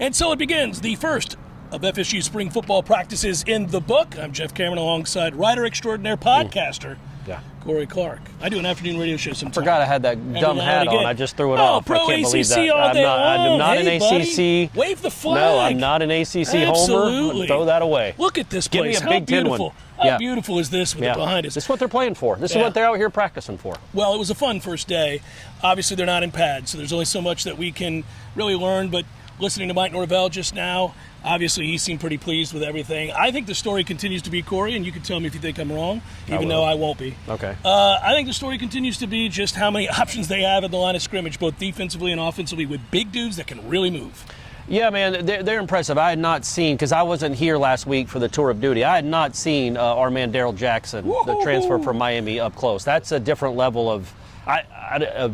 And so it begins, the first of FSU spring football practices in the book. I'm Jeff Cameron alongside writer extraordinaire, podcaster, Corey Clark. I do an afternoon radio show sometimes. I forgot I had that dumb hat on. I just threw it off. Pro I can't ACC believe that. all day I'm not hey, an ACC. Buddy, wave the flag. No, I'm not an ACC Absolutely. homer. Throw that away. Look at this Give place. me a Big Ten beautiful. one. How beautiful is this with it behind us? This is what they're playing for. This is what they're out here practicing for. Well, it was a fun first day. Obviously, they're not in pads, so there's only so much that we can really learn. But listening to Mike Norvell just now, obviously he seemed pretty pleased with everything. I think the story continues to be, Corey, and you can tell me if you think I'm wrong, even though I won't be. Okay. I think the story continues to be just how many options they have at the line of scrimmage, both defensively and offensively, with big dudes that can really move. Yeah, man, they're impressive. I had not seen, because I wasn't here last week for the tour of duty, I had not seen our man Darrell Jackson, the transfer from Miami, up close. That's a different level of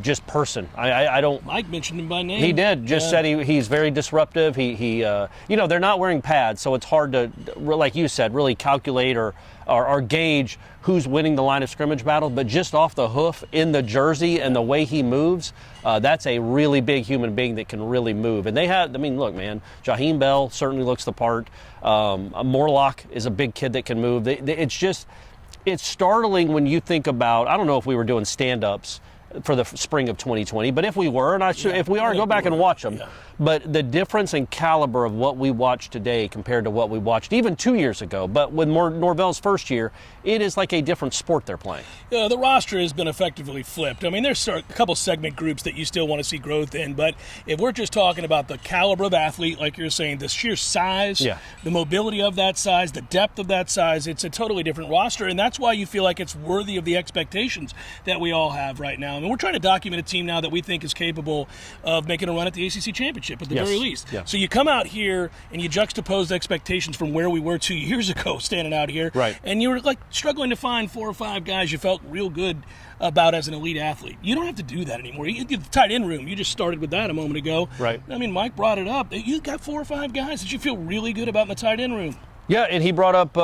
just person. I don't. Mike mentioned him by name. He did. Just said he's very disruptive. He they're not wearing pads, so it's hard to, like you said, really calculate or gauge who's winning the line of scrimmage battle. But just off the hoof in the jersey and the way he moves, that's a really big human being that can really move. And they have. I mean, look, man, Jaheim Bell certainly looks the part. Morlock is a big kid that can move. It's startling when you think about, I don't know if we were doing stand-ups for the spring of 2020, but if we were, and if we are, go back and watch them. Yeah. But the difference in caliber of what we watch today compared to what we watched even 2 years ago, but with Norvell's first year, it is like a different sport they're playing. Yeah, the roster has been effectively flipped. I mean, there's a couple segment groups that you still want to see growth in, but if we're just talking about the caliber of athlete, like you're saying, the sheer size, the mobility of that size, the depth of that size, it's a totally different roster, and that's why you feel like it's worthy of the expectations that we all have right now. I mean, we're trying to document a team now that we think is capable of making a run at the ACC championship at the very least. Yeah. So you come out here and you juxtapose expectations from where we were 2 years ago standing out here, and you were like struggling to find 4 or 5 guys you felt real good about as an elite athlete. You don't have to do that anymore. The tight end room, you just started with that a moment ago. Right. I mean, Mike brought it up. You got 4 or 5 guys that you feel really good about in the tight end room. Yeah, and he brought up,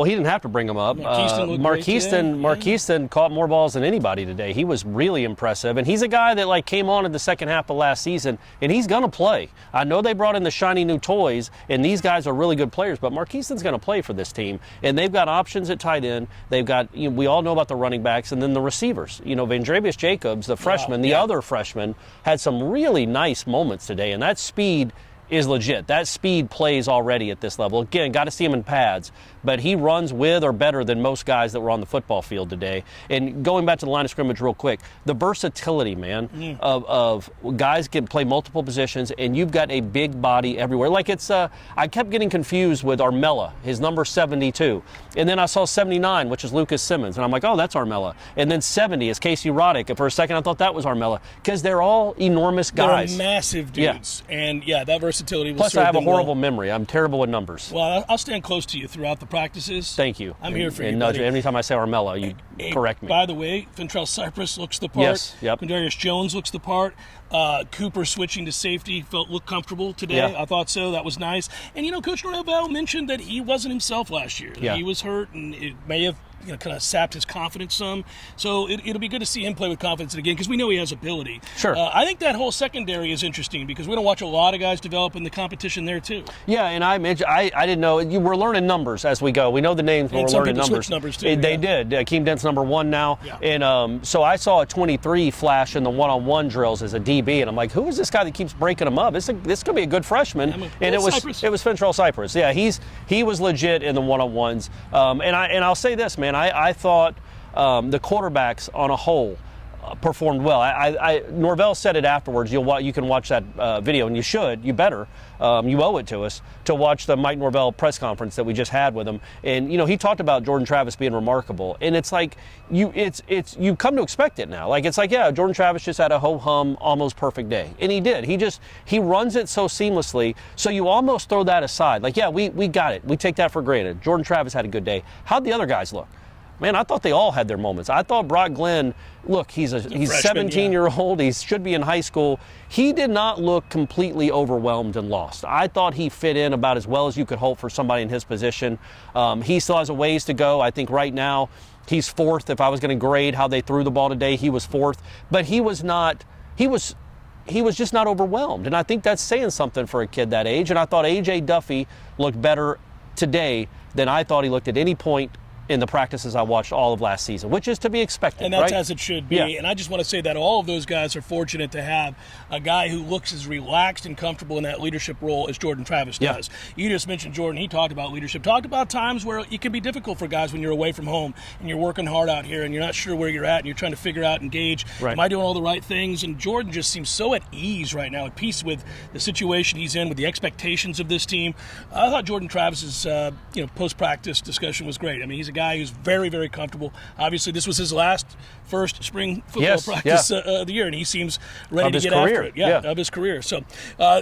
he didn't have to bring them up. Marquiston caught more balls than anybody today. He was really impressive. And he's a guy that came on in the second half of last season, and he's going to play. I know they brought in the shiny new toys, and these guys are really good players, but Marquiston's going to play for this team. And they've got options at tight end. They've got, we all know about the running backs, and then the receivers. Vandrevius Jacobs, the freshman, the other freshman, had some really nice moments today, and that speed is legit. That speed plays already at this level. Again, got to see him in pads, but he runs with or better than most guys that were on the football field today. And going back to the line of scrimmage real quick, the versatility, man, of guys can play multiple positions, and you've got a big body everywhere. Like I kept getting confused with Armella, his number 72. And then I saw 79, which is Lucas Simmons, and I'm like, oh, that's Armella. And then 70 is Casey Roddick. And for a second, I thought that was Armella, because they're all enormous guys. They're massive dudes. Yeah. And, that versatility will Plus, I have a horrible memory. I'm terrible with numbers. Well, I'll stand close to you throughout the practices. Thank you. I'm here for you, buddy. Anytime I say Armella, you correct me. By the way, Fentrell Cypress looks the part. Yes, yep. Quindarius Jones looks the part. Cooper switching to safety looked comfortable today. I thought so. That was nice. And, Coach Norvell mentioned that he wasn't himself last year. He was hurt, and it may have kind of sapped his confidence some. So it'll be good to see him play with confidence again, because we know he has ability. Sure. I think that whole secondary is interesting, because we don't watch a lot of guys develop in the competition there too. Yeah, and I didn't know. We're learning numbers as we go. We know the names, but we're learning numbers. Switch numbers too. They did. Akeem Dent's number 1 now. Yeah. And so I saw a 23 flash in the one-on-one drills as a DB, and I'm like, who is this guy that keeps breaking them up? This could be a good freshman. And it was Fentrell Cypress. Yeah, he was legit in the one-on-ones. And I'll say this, man. I thought the quarterbacks on a whole performed well. Norvell said it afterwards. You can watch that video, and you better. You owe it to us to watch the Mike Norvell press conference that we just had with him. And he talked about Jordan Travis being remarkable. And it's like you come to expect it now. Jordan Travis just had a ho-hum, almost perfect day, and he did. He runs it so seamlessly. So you almost throw that aside. We got it. We take that for granted. Jordan Travis had a good day. How'd the other guys look? Man, I thought they all had their moments. I thought Brock Glenn, look, he's 17-year-old. He should be in high school. He did not look completely overwhelmed and lost. I thought he fit in about as well as you could hope for somebody in his position. He still has a ways to go. I think right now he's 4th. If I was going to grade how they threw the ball today, he was 4th. But he was he was just not overwhelmed. And I think that's saying something for a kid that age. And I thought A.J. Duffy looked better today than I thought he looked at any point in the practices I watched all of last season, which is to be expected. And that's right? as it should be. Yeah. And I just want to say that all of those guys are fortunate to have a guy who looks as relaxed and comfortable in that leadership role as Jordan Travis does. You just mentioned Jordan. He talked about leadership, talked about times where it can be difficult for guys when you're away from home and you're working hard out here and you're not sure where you're at and you're trying to figure out and gauge, am I doing all the right things? And Jordan just seems so at ease right now, at peace with the situation he's in, with the expectations of this team. I thought Jordan Travis's post-practice discussion was great. I mean, he's a guy who's very, very comfortable. Obviously, this was his first spring football practice of the year, and he seems ready to get after it. Of his career. So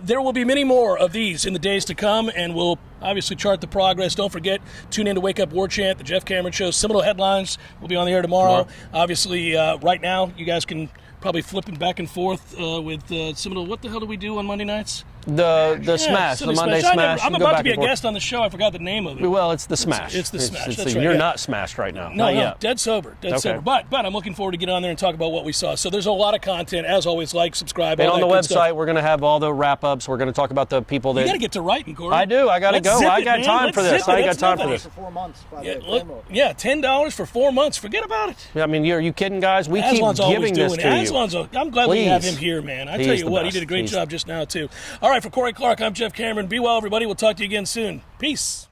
there will be many more of these in the days to come, and we'll obviously chart the progress. Don't forget, tune in to Wake Up Warchant, the Jeff Cameron Show. Seminole Headlines will be on the air tomorrow. Obviously, right now, you guys can probably flipping back and forth with Seminole. What the hell do we do on Monday nights? The Smash, the Monday Smash. I'm about to be a guest on the show. I forgot the name of it. Well, it's the Smash. It's the Smash. That's right. You're not smashed right now. No, dead sober. But I'm looking forward to get on there and talk about what we saw. So there's a lot of content. As always, like, subscribe. And on the website, we're going to have all the wrap-ups. We're going to talk about the people that... You got to get to writing, Corey. I do. I got to go. I got time for this. I got time for this. For 4 months. Yeah, $10 for 4 months. Forget about it. I mean, are you kidding, guys? We keep giving this to you. I'm glad we have him here, man. I tell you what, he did a great job just now, too. All right, for Corey Clark, I'm Jeff Cameron. Be well, everybody. We'll talk to you again soon. Peace.